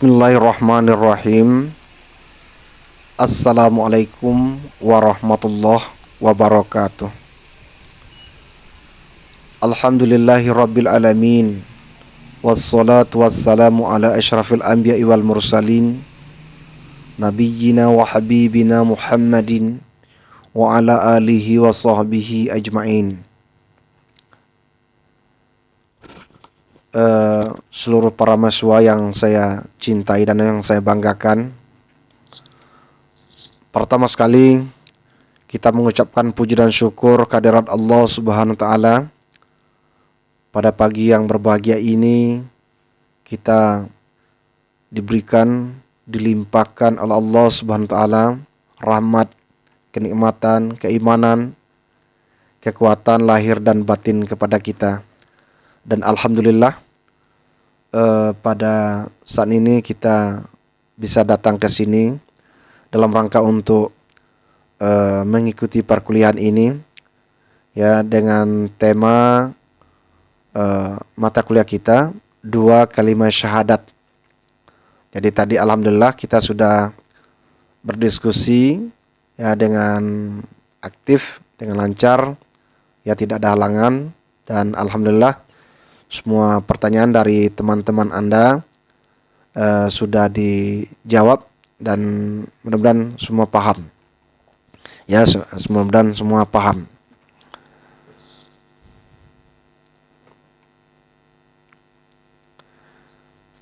Bismillahirrahmanirrahim. Assalamualaikum warahmatullahi wabarakatuh. Alhamdulillahirabbil alamin. Wassalatu wassalamu ala asyrafil anbiya'i wal mursalin nabiyyina wa habibina Muhammadin wa ala alihi wa sahbihi ajma'in. Seluruh para mahasiswa yang saya cintai dan yang saya banggakan, pertama sekali kita mengucapkan puji dan syukur kehadirat Allah Subhanahu wa taala. Pada pagi yang berbahagia ini kita diberikan, dilimpahkan oleh Allah Subhanahu wa taala rahmat, kenikmatan, keimanan, kekuatan lahir dan batin kepada kita. Dan alhamdulillah pada saat ini kita bisa datang ke sini dalam rangka untuk mengikuti perkuliahan ini ya, dengan tema mata kuliah kita 2 kalimat syahadat. Jadi tadi alhamdulillah kita sudah berdiskusi ya dengan aktif, dengan lancar ya, tidak ada halangan, dan alhamdulillah semua pertanyaan dari teman-teman Anda sudah dijawab dan mudah-mudahan semua paham. Ya, mudah-mudahan semua paham.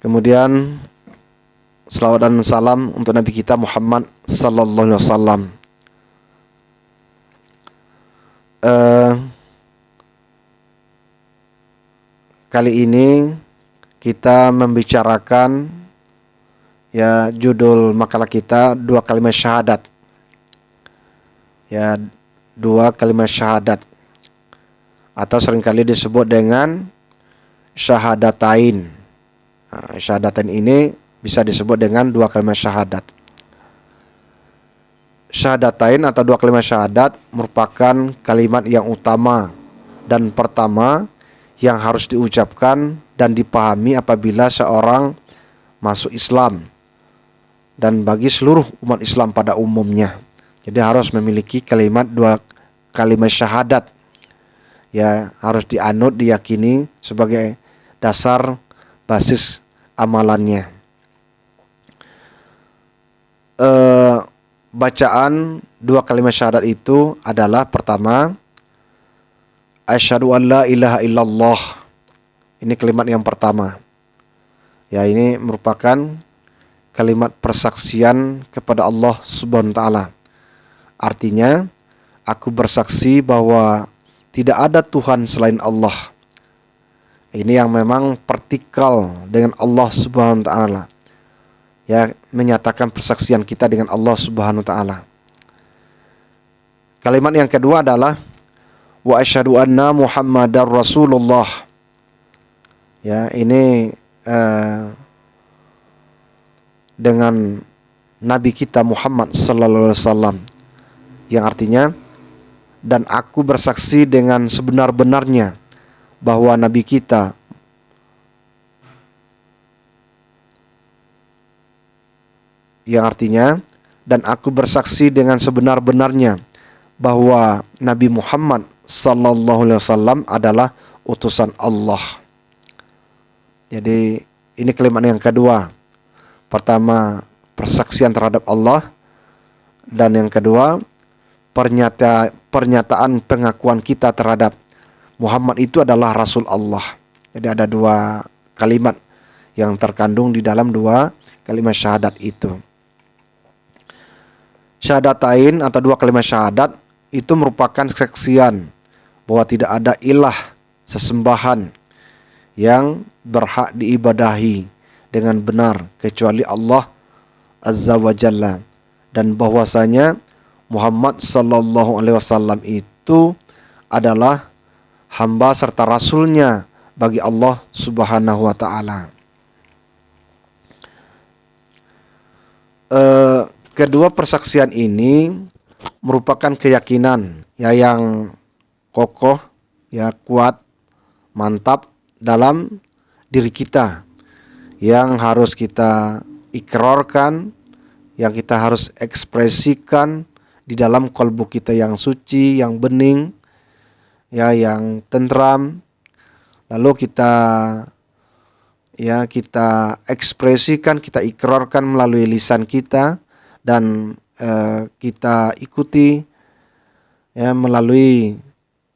Kemudian selawat dan salam untuk Nabi kita Muhammad sallallahu alaihi wasallam. Kali ini kita membicarakan ya, judul makalah kita 2 kalimat syahadat. Ya, 2 kalimat syahadat atau seringkali disebut dengan syahadatain. Nah, syahadatain ini bisa disebut dengan 2 kalimat syahadat. Syahadatain atau 2 kalimat syahadat merupakan kalimat yang utama dan pertama yang harus diucapkan dan dipahami apabila seorang masuk Islam dan bagi seluruh umat Islam pada umumnya. Jadi harus memiliki kalimat 2 kalimat syahadat ya, harus dianut, diyakini sebagai dasar basis amalannya. Bacaan 2 kalimat syahadat itu adalah pertama, asyhadu an la ilaha illallah. Ini kalimat yang pertama. Ya, ini merupakan kalimat persaksian kepada Allah Subhanahu wa taala. Artinya, aku bersaksi bahwa tidak ada Tuhan selain Allah. Ini yang memang vertikal dengan Allah Subhanahu wa taala. Ya, menyatakan persaksian kita dengan Allah Subhanahu wa taala. Kalimat yang kedua adalah wa asyhadu anna Muhammadar Rasulullah. Ya, ini dengan Nabi kita Muhammad sallallahu alaihi wasallam, yang artinya, dan aku bersaksi dengan sebenar-benarnya bahwa Nabi kita yang artinya, dan aku bersaksi dengan sebenar-benarnya bahwa Nabi Muhammad sallallahu alaihi wasallam adalah utusan Allah. Jadi ini kalimat yang kedua. Pertama, persaksian terhadap Allah, dan yang kedua, pernyataan pengakuan kita terhadap Muhammad itu adalah Rasul Allah. Jadi ada 2 kalimat yang terkandung di dalam 2 kalimat syahadat itu. Syahadatain atau 2 kalimat syahadat itu merupakan kesaksian bahwa tidak ada ilah sesembahan yang berhak diibadahi dengan benar kecuali Allah Azza wa Jalla, dan bahwasanya Muhammad sallallahu alaihi wasallam itu adalah hamba serta rasulnya bagi Allah Subhanahu wa taala. Kedua persaksian ini merupakan keyakinan ya yang kokoh ya, kuat, mantap dalam diri kita yang harus kita ikrarkan, yang kita harus ekspresikan di dalam kalbu kita yang suci, yang bening, ya, yang tentram. Lalu kita ekspresikan, kita ikrarkan melalui lisan kita, dan kita ikuti ya melalui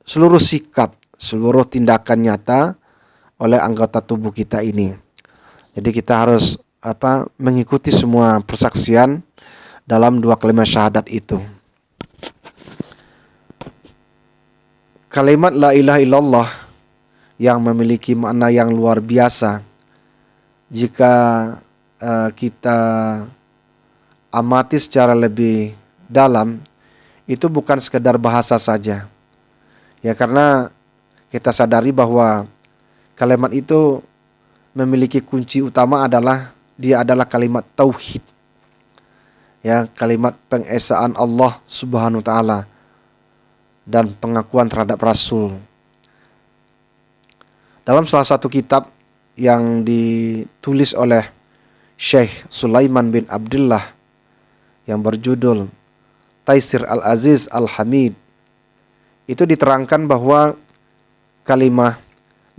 seluruh sikap, seluruh tindakan nyata oleh anggota tubuh kita ini. Jadi kita harus mengikuti semua persaksian dalam dua kalimat syahadat itu. Kalimat la ilaha illallah yang memiliki makna yang luar biasa. Jika kita amati secara lebih dalam, itu bukan sekedar bahasa saja. Ya, karena kita sadari bahwa kalimat itu memiliki kunci utama dia adalah kalimat tauhid. Ya, kalimat pengesaan Allah Subhanahu wa taala dan pengakuan terhadap Rasul. Dalam salah satu kitab yang ditulis oleh Syekh Sulaiman bin Abdullah yang berjudul Taisir Al-Aziz Al-Hamid, itu diterangkan bahwa kalimat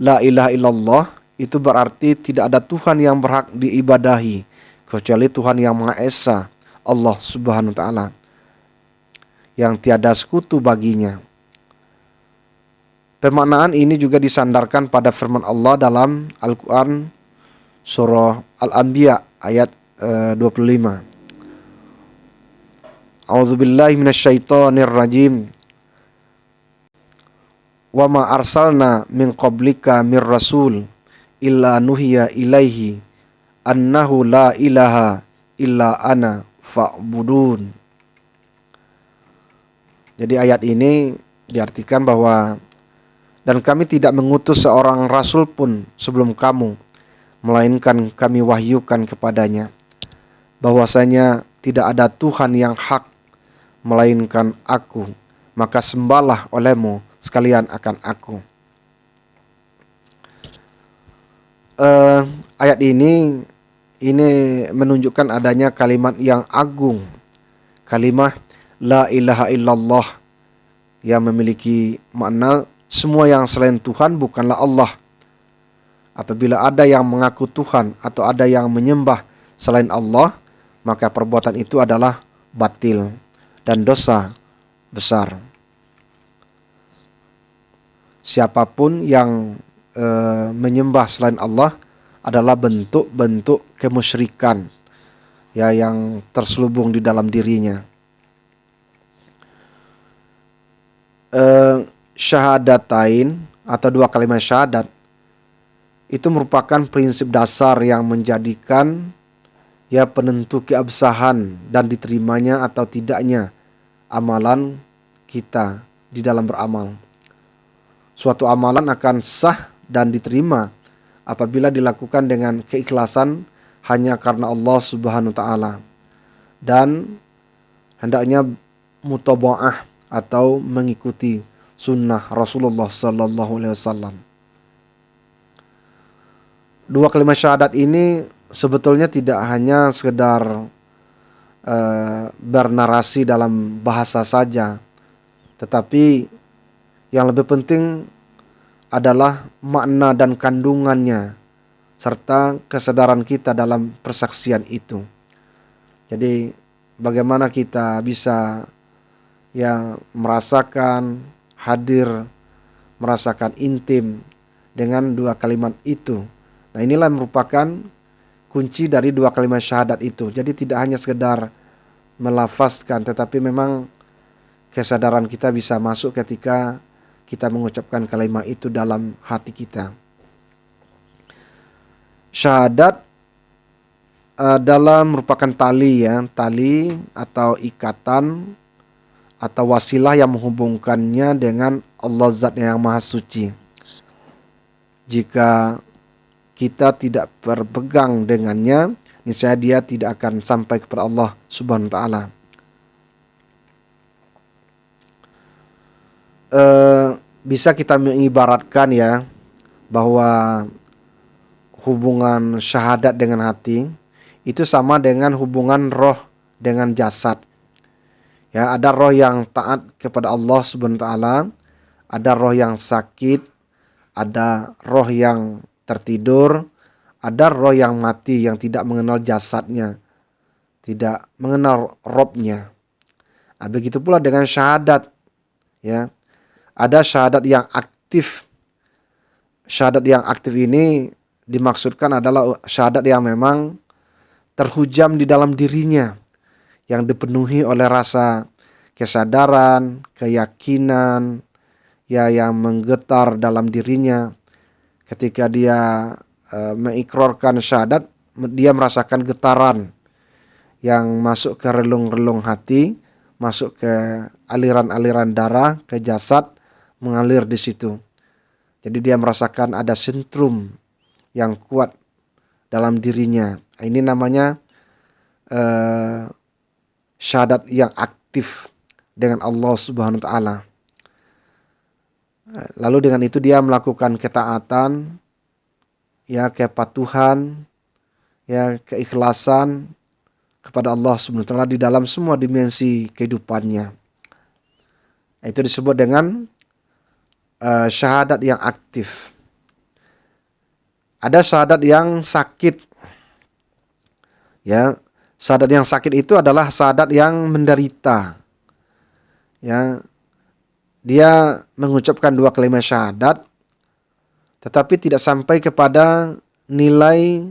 la ilaha illallah itu berarti tidak ada Tuhan yang berhak diibadahi kecuali Tuhan yang Maha Esa, Allah Subhanahu wa taala, yang tiada sekutu baginya. Pemaknaan ini juga disandarkan pada firman Allah dalam Al-Quran surah Al-Anbiya ayat 25. A'udzubillahi minasyaitonir rajim. Wa ma arsalna min qablika mir rasul illa nuhiya ilaihi annahu la ilaha illa ana fa'budun. Jadi ayat ini diartikan bahwa dan kami tidak mengutus seorang rasul pun sebelum kamu, melainkan kami wahyukan kepadanya bahwasanya tidak ada Tuhan yang hak melainkan aku, maka sembahlah olehmu sekalian akan aku. Ayat ini menunjukkan adanya kalimat yang agung, kalimat la ilaha illallah, yang memiliki makna semua yang selain Tuhan bukanlah Allah. Apabila ada yang mengaku Tuhan atau ada yang menyembah selain Allah, maka perbuatan itu adalah batil dan dosa besar. Siapapun yang menyembah selain Allah adalah bentuk-bentuk kemusyrikan, ya, yang terselubung di dalam dirinya. Syahadatain atau dua kalimat syahadat itu merupakan prinsip dasar yang menjadikan ya penentu keabsahan dan diterimanya atau tidaknya amalan kita di dalam beramal. Suatu amalan akan sah dan diterima apabila dilakukan dengan keikhlasan hanya karena Allah Subhanahu wa taala, dan hendaknya mutaba'ah atau mengikuti sunnah Rasulullah sallallahu alaihi wasallam. Dua kalimat syahadat ini sebetulnya tidak hanya sekedar bernarasi dalam bahasa saja, tetapi yang lebih penting adalah makna dan kandungannya serta kesadaran kita dalam persaksian itu. Jadi bagaimana kita bisa merasakan hadir, merasakan intim dengan dua kalimat itu. Nah, inilah merupakan kunci dari dua kalimat syahadat itu. Jadi tidak hanya sekedar melafazkan, tetapi memang kesadaran kita bisa masuk ketika kita mengucapkan kalimat itu dalam hati kita. Syahadat adalah merupakan tali atau ikatan atau wasilah yang menghubungkannya dengan Allah Zat yang Maha Suci. Jika kita tidak berpegang dengannya, niscaya dia tidak akan sampai kepada Allah Subhanahu wa taala. Bisa kita mengibaratkan bahwa hubungan syahadat dengan hati itu sama dengan hubungan roh dengan jasad. Ya, ada roh yang taat kepada Allah Subhanahu wa taala, ada roh yang sakit, ada roh yang tertidur, ada roh yang mati yang tidak mengenal jasadnya, tidak mengenal robnya. Nah, begitu pula dengan syahadat. Ya, ada syahadat yang aktif. Syahadat yang aktif ini dimaksudkan adalah syahadat yang memang terhujam di dalam dirinya, yang dipenuhi oleh rasa kesadaran, keyakinan, ya, yang menggetar dalam dirinya. Ketika dia mengikrarkan syahadat, dia merasakan getaran yang masuk ke relung-relung hati, masuk ke aliran-aliran darah, ke jasad, mengalir di situ. Jadi dia merasakan ada sentrum yang kuat dalam dirinya. Ini namanya syahadat yang aktif dengan Allah Subhanahu wa taala. Lalu dengan itu dia melakukan ketaatan, ya, kepatuhan, ya, keikhlasan kepada Allah Subhanahu wa taala di dalam semua dimensi kehidupannya. Itu disebut dengan syahadat yang aktif. Ada syahadat yang sakit. Ya, syahadat yang sakit itu adalah syahadat yang menderita. Ya, dia mengucapkan 2 kalimat syahadat tetapi tidak sampai kepada nilai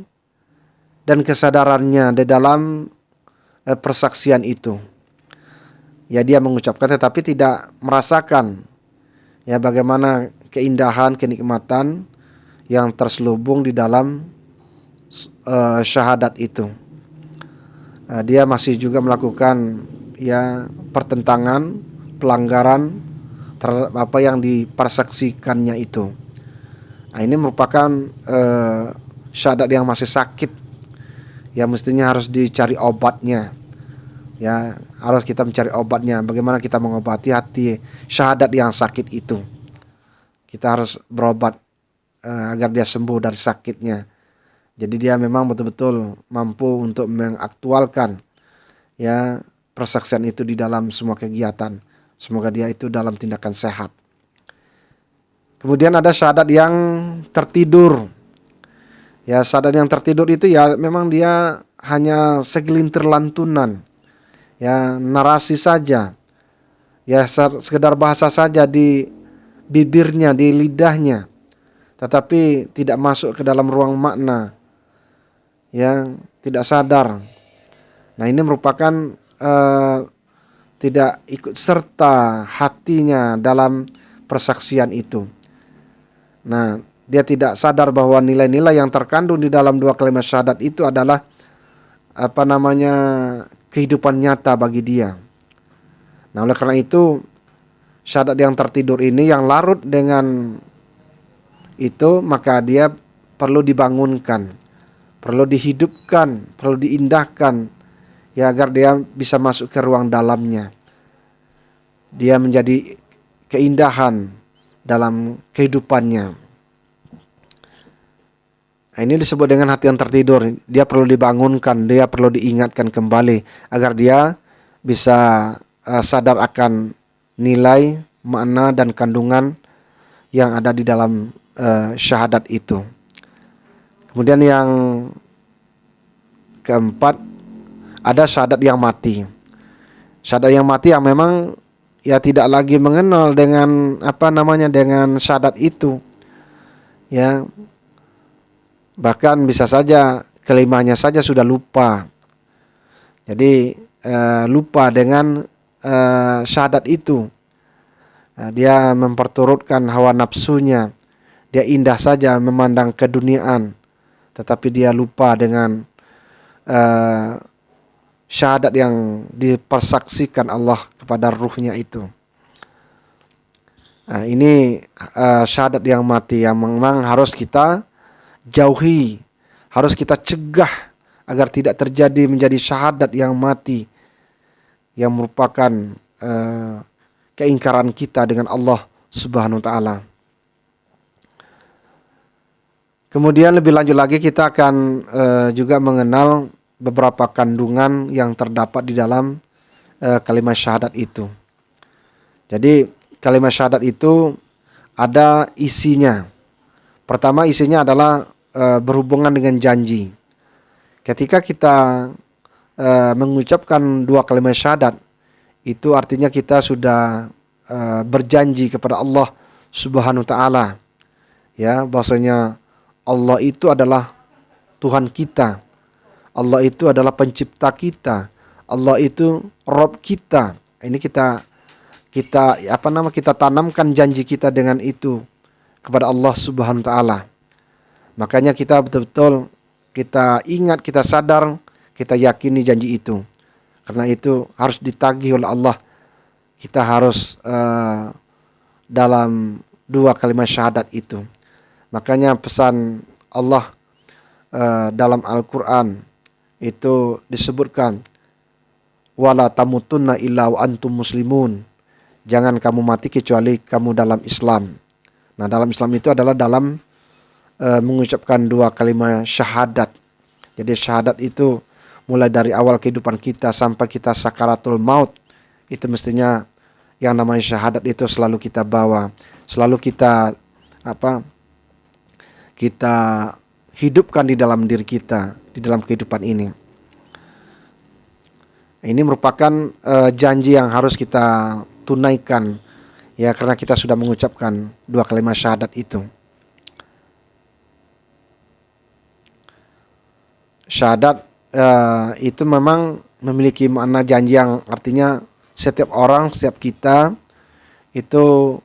dan kesadarannya di dalam persaksian itu. Ya, dia mengucapkan tetapi tidak merasakan, ya, bagaimana keindahan, kenikmatan yang terselubung di dalam syahadat itu. Dia masih juga melakukan, ya, pertentangan, pelanggaran terhadap apa yang dipersaksikannya itu. Nah, ini merupakan syahadat yang masih sakit, ya, mestinya harus dicari obatnya. Ya, harus kita mencari obatnya. Bagaimana kita mengobati hati syahadat yang sakit itu? Kita harus berobat agar dia sembuh dari sakitnya. Jadi dia memang betul-betul mampu untuk mengaktualkan, ya, persaksian itu di dalam semua kegiatan. Semoga dia itu dalam tindakan sehat. Kemudian ada syahadat yang tertidur. Ya, syahadat yang tertidur itu ya memang dia hanya segelintir lantunan. Ya, narasi saja. Ya, sekedar bahasa saja di bibirnya, di lidahnya. Tetapi tidak masuk ke dalam ruang makna. Ya, tidak sadar. Nah, ini merupakan tidak ikut serta hatinya dalam persaksian itu. Nah, dia tidak sadar bahwa nilai-nilai yang terkandung di dalam 2 kalimat syahadat itu adalah kehidupan nyata bagi dia. Nah, oleh karena itu syahadat yang tertidur ini yang larut dengan itu, maka dia perlu dibangunkan, perlu dihidupkan, perlu diindahkan, ya, agar dia bisa masuk ke ruang dalamnya. Dia menjadi keindahan dalam kehidupannya. Nah, ini disebut dengan hati yang tertidur. Dia perlu dibangunkan, dia perlu diingatkan kembali agar dia bisa sadar akan nilai, makna, dan kandungan yang ada di dalam syahadat itu. Kemudian yang keempat, ada syahadat yang mati. Syahadat yang mati yang memang, ya, tidak lagi mengenal dengan dengan syahadat itu. Ya, bahkan bisa saja kelimanya saja sudah lupa. Jadi lupa dengan syahadat itu. Nah, dia memperturutkan hawa nafsunya. Dia indah saja memandang keduniaan, tetapi dia lupa dengan syahadat yang dipersaksikan Allah kepada ruhnya itu. Nah, ini syahadat yang mati yang memang harus kita jauhi, harus kita cegah agar tidak terjadi menjadi syahadat yang mati, yang merupakan keingkaran kita dengan Allah Subhanahu wa taala. Kemudian lebih lanjut lagi kita akan juga mengenal beberapa kandungan yang terdapat di dalam kalimat syahadat itu. Jadi kalimat syahadat itu ada isinya. Pertama, isinya adalah berhubungan dengan janji. Ketika kita mengucapkan dua kalimat syahadat, itu artinya kita sudah berjanji kepada Allah Subhanahu wa taala, ya, bahwasanya Allah itu adalah Tuhan kita. Allah itu adalah pencipta kita. Allah itu Rabb kita. Ini kita tanamkan janji kita dengan itu kepada Allah Subhanahu wa taala. Makanya kita betul-betul kita ingat, kita sadar, kita yakini janji itu. Karena itu harus ditagih oleh Allah. Kita harus dalam dua kalimat syahadat itu. Makanya pesan Allah dalam Al-Quran itu disebutkan, wala tamutunna illa wa antum muslimun. Jangan kamu mati kecuali kamu dalam Islam. Nah, dalam Islam itu adalah dalam mengucapkan dua kalimat syahadat. Jadi syahadat itu mulai dari awal kehidupan kita sampai kita sakaratul maut, itu mestinya yang namanya syahadat itu selalu kita bawa, selalu kita kita hidupkan di dalam diri kita, di dalam kehidupan ini. Ini merupakan janji yang harus kita tunaikan, ya, karena kita sudah mengucapkan dua kalimat syahadat itu. Syahadat itu memang memiliki makna janji yang artinya setiap orang, setiap kita itu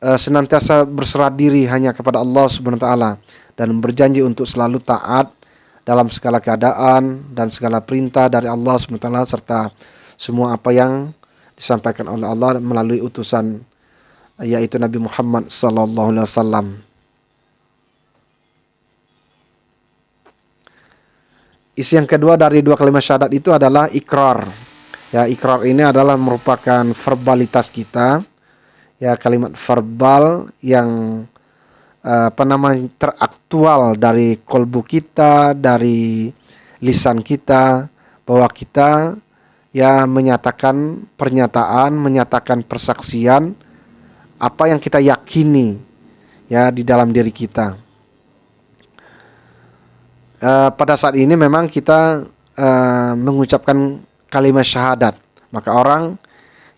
senantiasa berserah diri hanya kepada Allah Subhanahu wa taala dan berjanji untuk selalu taat dalam segala keadaan dan segala perintah dari Allah Subhanahu wa taala, serta semua apa yang disampaikan oleh Allah melalui utusan yaitu Nabi Muhammad sallallahu alaihi wasallam. Isi yang kedua dari dua kalimat syahadat itu adalah ikrar. Ya, ikrar ini adalah merupakan verbalitas kita. Ya, kalimat verbal yang teraktual dari kolbu kita, dari lisan kita, bahwa kita ya menyatakan pernyataan, menyatakan persaksian apa yang kita yakini ya di dalam diri kita. Pada saat ini memang kita mengucapkan kalimat syahadat, maka orang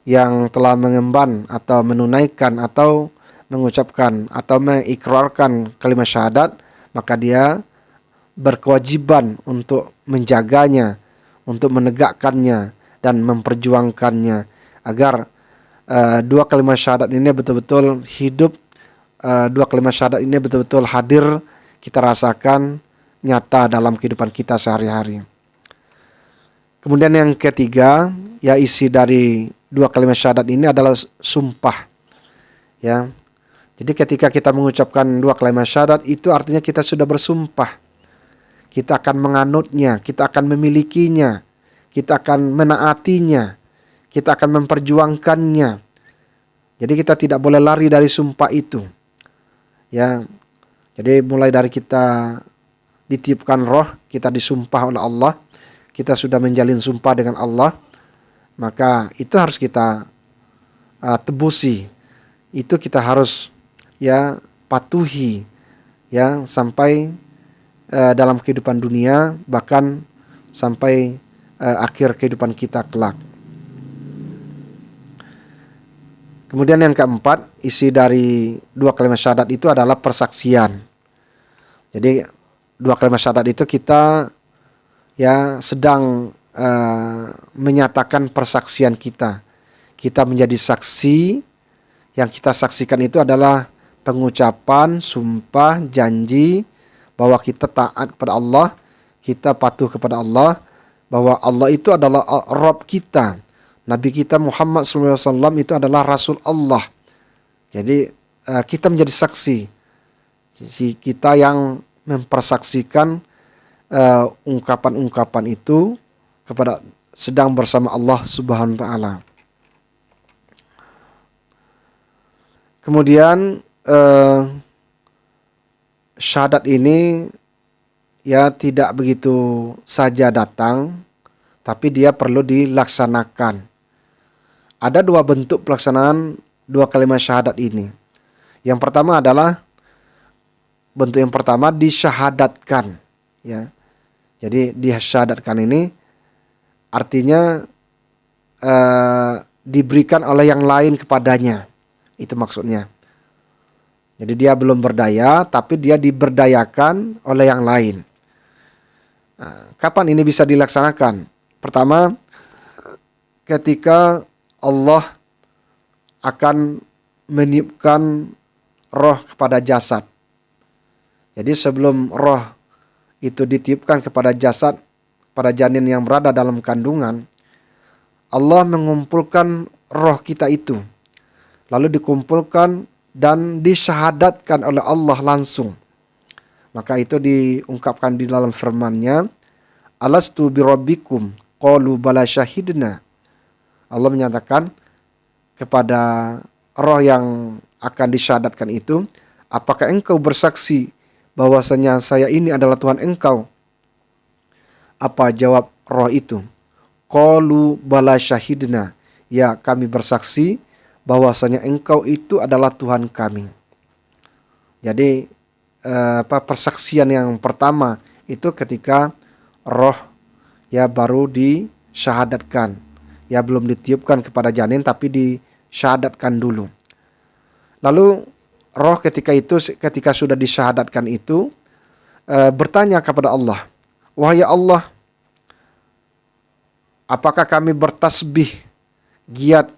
yang telah mengemban atau menunaikan atau mengucapkan atau mengikrarkan kalimat syahadat, maka dia berkewajiban untuk menjaganya, untuk menegakkannya dan memperjuangkannya agar dua kalimat syahadat ini betul-betul hidup, dua kalimat syahadat ini betul-betul hadir, kita rasakan nyata dalam kehidupan kita sehari-hari. Kemudian yang ketiga, ya, isi dari dua kalimat syahadat ini adalah sumpah. Ya. Jadi ketika kita mengucapkan dua kalimat syahadat itu artinya kita sudah bersumpah. Kita akan menganutnya, kita akan memilikinya, kita akan menaatinya, kita akan memperjuangkannya. Jadi kita tidak boleh lari dari sumpah itu. Ya. Jadi mulai dari kita ditiupkan roh, kita disumpah oleh Allah, kita sudah menjalin sumpah dengan Allah, maka itu harus kita tebusi. Itu kita harus ya patuhi ya sampai dalam kehidupan dunia, bahkan sampai akhir kehidupan kita kelak. Kemudian yang keempat, isi dari dua kalimat syahadat itu adalah persaksian. Jadi dua kalimat syahadat itu kita ya sedang menyatakan persaksian kita. Kita menjadi saksi, yang kita saksikan itu adalah pengucapan, sumpah, janji bahwa kita taat kepada Allah, kita patuh kepada Allah, bahwa Allah itu adalah Rabb kita. Nabi kita Muhammad SAW itu adalah Rasul Allah. Jadi kita menjadi saksi. Kita yang mempersaksikan ungkapan-ungkapan itu kepada sedang bersama Allah Subhanahu wa taala. Kemudian syahadat ini ya tidak begitu saja datang, tapi dia perlu dilaksanakan. Ada dua bentuk pelaksanaan dua kalimat syahadat ini. Yang pertama adalah bentuk yang pertama disyahadatkan, ya. Jadi disyahadatkan ini artinya diberikan oleh yang lain kepadanya. Itu maksudnya. Jadi dia belum berdaya, tapi dia diberdayakan oleh yang lain. Nah, kapan ini bisa dilaksanakan? Pertama, ketika Allah akan meniupkan roh kepada jasad. Jadi sebelum roh itu ditiupkan kepada jasad, pada janin yang berada dalam kandungan, Allah mengumpulkan roh kita itu. Lalu dikumpulkan dan disyahadatkan oleh Allah langsung. Maka itu diungkapkan di dalam firman-Nya, Alastu birabbikum qalu bala syahidna. Allah menyatakan kepada roh yang akan disyahadatkan itu, apakah engkau bersaksi bahwasanya saya ini adalah Tuhan engkau? Apa jawab roh itu? Qalu bala syahidna. Ya, kami bersaksi bahwasanya engkau itu adalah Tuhan kami. Jadi persaksian yang pertama itu ketika roh ya baru disyahadatkan. Ya belum ditiupkan kepada janin tapi disyahadatkan dulu. Lalu roh ketika sudah disyahadatkan itu bertanya kepada Allah, wahai Allah, apakah kami bertasbih, giat,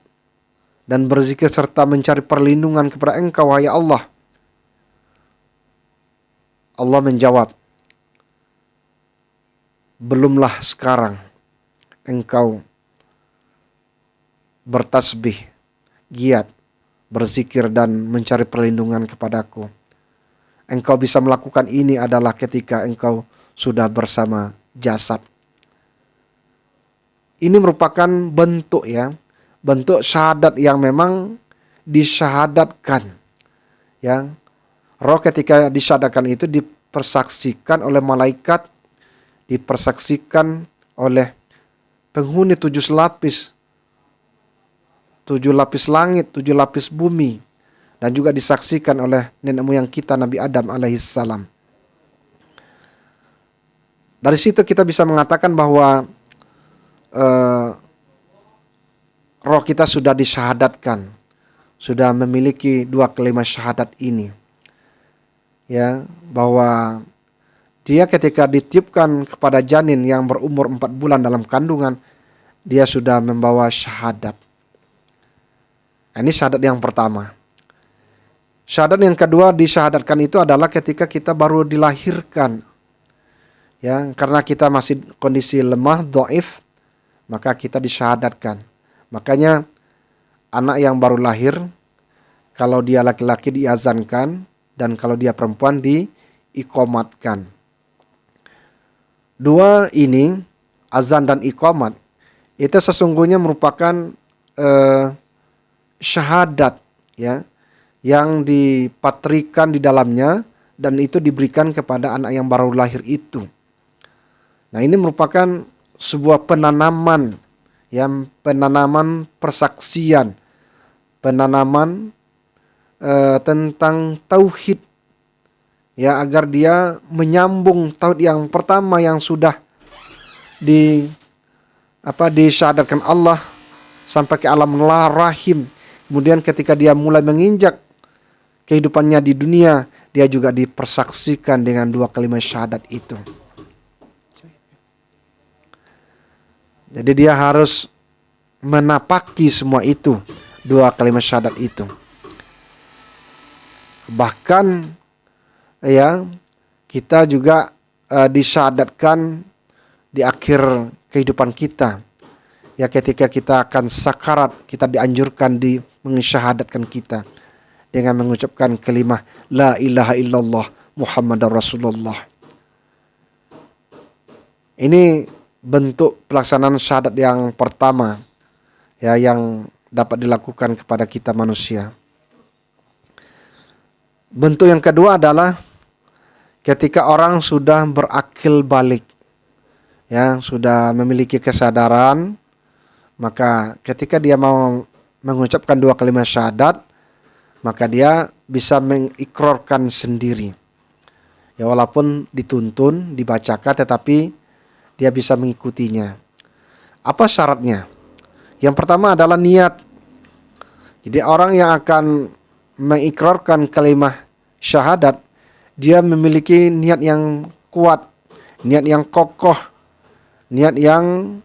dan berzikir serta mencari perlindungan kepada engkau, wahai Allah? Allah menjawab, belumlah sekarang engkau bertasbih, giat, berzikir dan mencari perlindungan kepadaku. Engkau bisa melakukan ini adalah ketika engkau sudah bersama jasad. Ini merupakan bentuk bentuk syahadat yang memang disyahadatkan. Ya, roh ketika disyahadatkan itu dipersaksikan oleh malaikat, dipersaksikan oleh penghuni 7 lapis, 7 lapis langit, 7 lapis bumi, dan juga disaksikan oleh nenek moyang kita Nabi Adam alaihissalam. Dari situ kita bisa mengatakan bahwa roh kita sudah disyahadatkan, sudah memiliki 2 kalimat syahadat ini. Ya, bahwa dia ketika ditiupkan kepada janin yang berumur 4 bulan dalam kandungan, dia sudah membawa syahadat. Ini syahadat yang pertama. Syahadat yang kedua disyahadatkan itu adalah ketika kita baru dilahirkan. Ya, karena kita masih kondisi lemah, dhaif, maka kita disyahadatkan. Makanya anak yang baru lahir, kalau dia laki-laki diazankan, dan kalau dia perempuan diiqamatkan. 2 ini, azan dan iqamat, itu sesungguhnya merupakan syahadat ya, yang dipatrikan di dalamnya dan itu diberikan kepada anak yang baru lahir itu. Nah, ini merupakan sebuah penanaman, penanaman persaksian, penanaman tentang tauhid, ya, agar dia menyambung tauhid yang pertama yang sudah disyahadatkan Allah sampai ke alam rahim. Kemudian ketika dia mulai menginjak kehidupannya di dunia, dia juga dipersaksikan dengan 2 kalimat syahadat itu. Jadi dia harus menapaki semua itu, 2 kalimat syahadat itu. Bahkan ya, kita juga disyahadatkan di akhir kehidupan kita. Ya, ketika kita akan sakarat, kita dianjurkan mensyahadatkan kita dengan mengucapkan kalimah la ilaha illallah Muhammadar Rasulullah. Ini bentuk pelaksanaan syahadat yang pertama ya, yang dapat dilakukan kepada kita manusia. Bentuk yang kedua adalah ketika orang sudah berakil balik, ya, sudah memiliki kesadaran, maka ketika dia mau mengucapkan dua kalimat syahadat, maka dia bisa mengikrarkan sendiri. Ya, walaupun dituntun, dibacakan, tetapi dia bisa mengikutinya. Apa syaratnya? Yang pertama adalah niat. Jadi orang yang akan mengikrarkan kalimat syahadat, dia memiliki niat yang kuat, niat yang kokoh, niat yang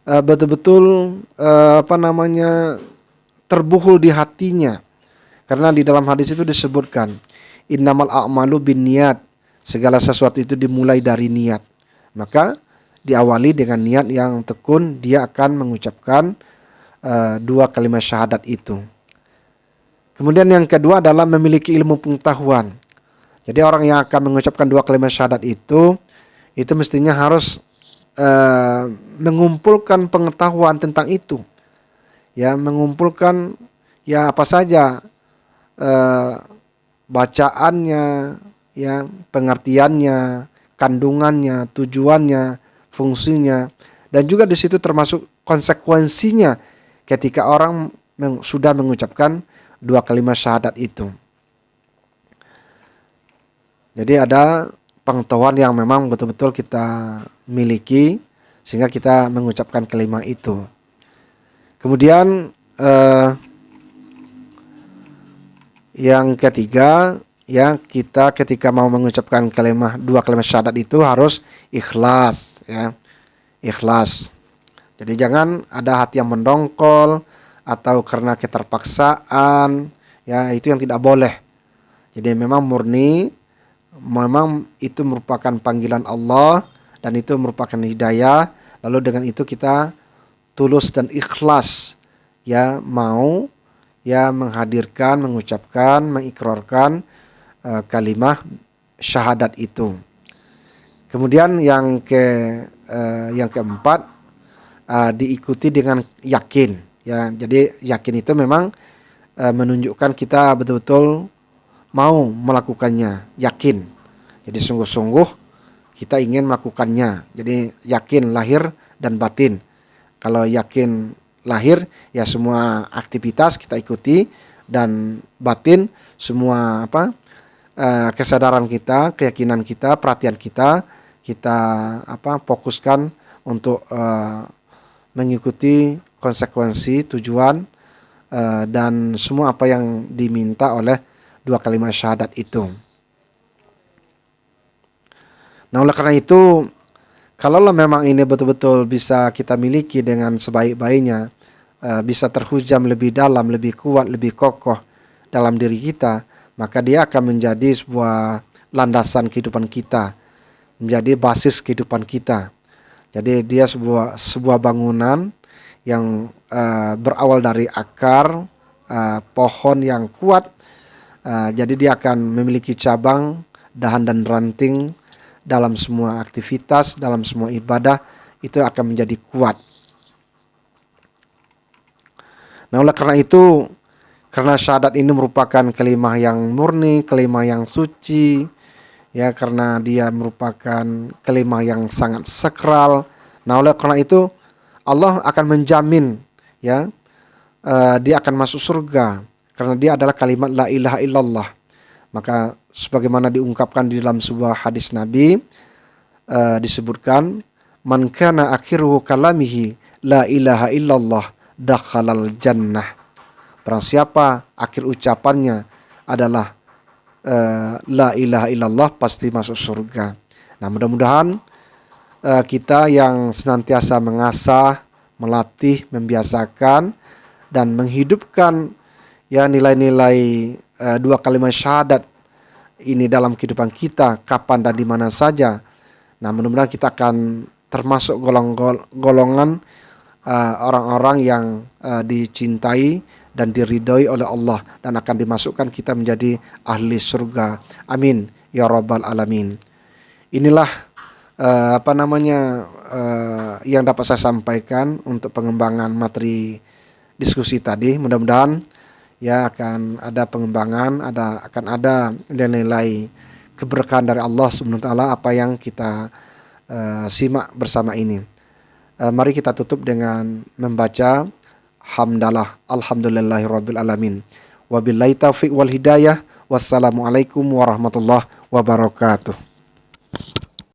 betul-betul terbuhul di hatinya. Karena di dalam hadis itu disebutkan, innamal a'malu binniyat, segala sesuatu itu dimulai dari niat. Maka diawali dengan niat yang tekun, dia akan mengucapkan dua kalimat syahadat itu. Kemudian yang kedua adalah memiliki ilmu pengetahuan. Jadi orang yang akan mengucapkan dua kalimat syahadat itu mestinya harus mengumpulkan pengetahuan tentang itu. Ya, mengumpulkan ya apa saja bacaannya, ya, pengertiannya, kandungannya, tujuannya, fungsinya, dan juga di situ termasuk konsekuensinya ketika orang sudah mengucapkan dua kalimat syahadat itu. Jadi ada pengetahuan yang memang betul-betul kita miliki sehingga kita mengucapkan kalimat itu. Kemudian yang ketiga, ya, kita ketika mau mengucapkan dua kalimat syahadat itu harus ikhlas, ya. Ikhlas. Jadi jangan ada hati yang mendongkol atau karena keterpaksaan, ya, itu yang tidak boleh. Jadi memang murni, memang itu merupakan panggilan Allah dan itu merupakan hidayah. Lalu dengan itu kita tulus dan ikhlas, ya, mau, ya, menghadirkan, mengucapkan, mengikrarkan kalimat syahadat itu. Kemudian yang keempat, diikuti dengan yakin. Ya, jadi yakin itu memang menunjukkan kita betul-betul mau melakukannya, yakin. Jadi sungguh-sungguh kita ingin melakukannya. Jadi yakin lahir dan batin. Kalau yakin lahir, ya semua aktivitas kita ikuti, dan batin semua kesadaran kita, keyakinan kita, perhatian kita fokuskan untuk mengikuti konsekuensi, tujuan, dan semua apa yang diminta oleh dua kalimat syahadat itu. Nah, oleh karena itu, kalau memang ini betul-betul bisa kita miliki dengan sebaik-baiknya, bisa terhujam lebih dalam, lebih kuat, lebih kokoh dalam diri kita, maka dia akan menjadi sebuah landasan kehidupan kita, menjadi basis kehidupan kita. Jadi dia sebuah bangunan yang berawal dari akar pohon yang kuat. Jadi dia akan memiliki cabang, dahan dan ranting dalam semua aktivitas, dalam semua ibadah, itu akan menjadi kuat. Nah, oleh karena itu, karena syahadat ini merupakan kalimat yang murni, kalimat yang suci, ya, karena dia merupakan kalimat yang sangat sakral. Nah, oleh karena itu Allah akan menjamin, ya, dia akan masuk surga karena dia adalah kalimat la ilaha illallah. Maka sebagaimana diungkapkan di dalam sebuah hadis Nabi, disebutkan, man kana akhiruhu kalamihi la ilaha illallah dakhalal jannah. Barang siapa akhir ucapannya adalah la ilaha illallah, pasti masuk surga. Nah, mudah-mudahan kita yang senantiasa mengasah, melatih, membiasakan dan menghidupkan, ya, nilai-nilai dua kalimat syahadat ini dalam kehidupan kita kapan dan di mana saja. Nah, mudah-mudahan kita akan termasuk golongan orang-orang yang dicintai dan diridhoi oleh Allah, dan akan dimasukkan kita menjadi ahli surga. Amin ya rabbal alamin. Inilah yang dapat saya sampaikan untuk pengembangan materi diskusi tadi. Mudah-mudahan, ya, akan ada pengembangan, akan ada nilai-nilai keberkahan dari Allah Subhanahu wa taala apa yang kita simak bersama ini. Mari kita tutup dengan membaca hamdalah alhamdulillahirabbil alamin. Wabillahi taufiq wal hidayah. Wassalamualaikum warahmatullahi wabarakatuh.